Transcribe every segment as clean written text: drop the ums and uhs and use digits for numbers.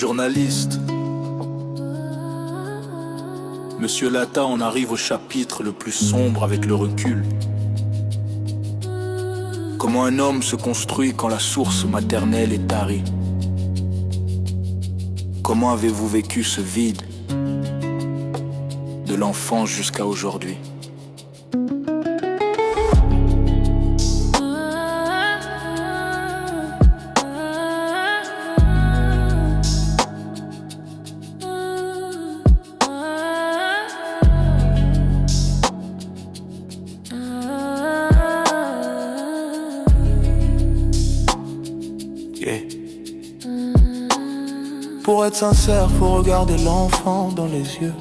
Journaliste, Monsieur Latta, on arrive au chapitre le plus sombre avec le recul. Comment un homme se construit quand la source maternelle est tarie. Comment avez-vous vécu ce vide de l'enfance jusqu'à aujourd'hui? Pour être sincère, faut regarder l'enfant dans les yeux.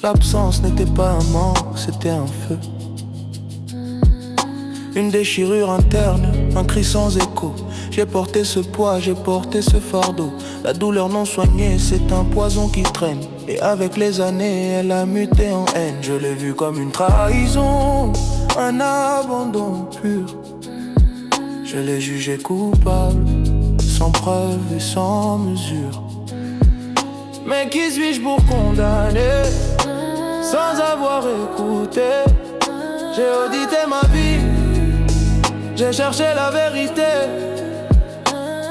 L'absence n'était pas un manque, c'était un feu. Une déchirure interne, un cri sans écho. J'ai porté ce poids, j'ai porté ce fardeau. La douleur non soignée, c'est un poison qui traîne. Et avec les années, elle a muté en haine. Je l'ai vu comme une trahison, un abandon pur. Je l'ai jugé coupable, sans preuve et sans mesure. Mais qui suis-je pour condamner sans avoir écouté? J'ai audité ma vie, j'ai cherché la vérité.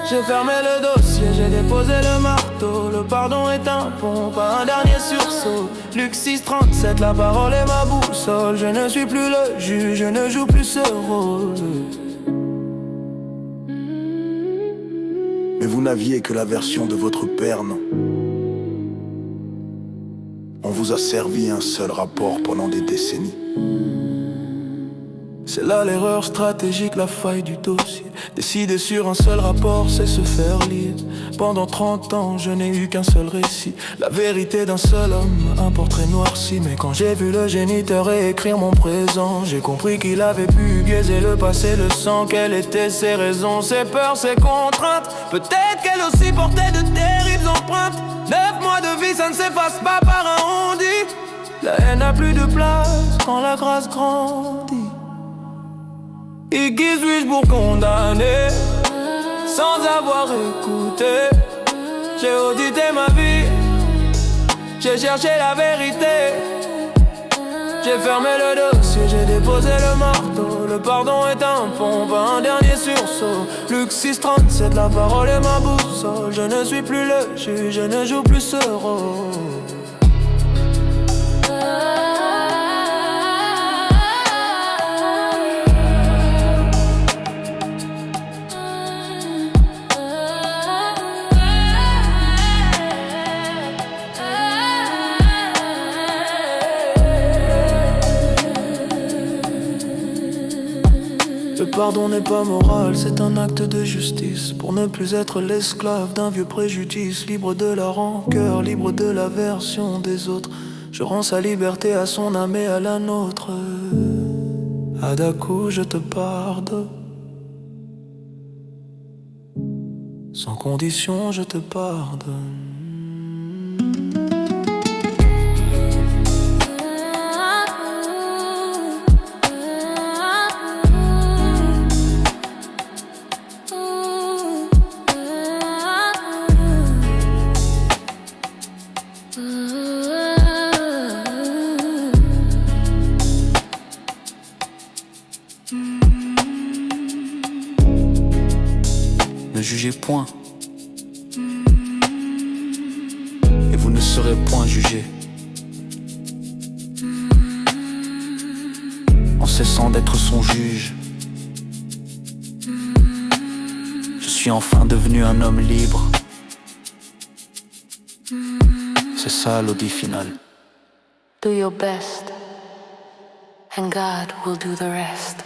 J'ai fermé le dossier, j'ai déposé le marteau. Le pardon est un pont, pas un dernier sursaut. Luc 637, la parole est ma boussole. Je ne suis plus le juge, je ne joue plus ce rôle. Mais vous n'aviez que la version de votre père, non? On vous a servi un seul rapport pendant des décennies. C'est là l'erreur stratégique, la faille du dossier. Décider sur un seul rapport, c'est se faire lire. Pendant 30 ans, je n'ai eu qu'un seul récit. La vérité d'un seul homme, un portrait noirci. Mais quand j'ai vu le géniteur réécrire mon présent, j'ai compris qu'il avait pu biaiser le passé, le sang. Quelles étaient ses raisons, ses peurs, ses contraintes? Peut-être qu'elle aussi portait de terribles empreintes. 9 mois de vie, ça ne s'efface pas par un on-dit. La haine n'a plus de place quand la grâce grandit. Et qui suis-je pour condamner sans avoir écouté? J'ai audité ma vie, j'ai cherché la vérité. J'ai fermé le dossier, j'ai déposé le marteau. Le pardon est un pont, pas un dernier sursaut. Luc 637, la parole est ma boussole. Je ne suis plus le juge, je ne joue plus ce rôle. Le pardon n'est pas moral, c'est un acte de justice. Pour ne plus être l'esclave d'un vieux préjudice. Libre de la rancœur, libre de la version des autres. Je rends sa liberté à son âme et à la nôtre. Adakou, je te pardonne. Sans condition, je te pardonne. Ne jugez point, et vous ne serez point jugés. En cessant d'être son juge, je suis enfin devenu un homme libre. C'est ça l'audit final. Do your best, and God will do the rest.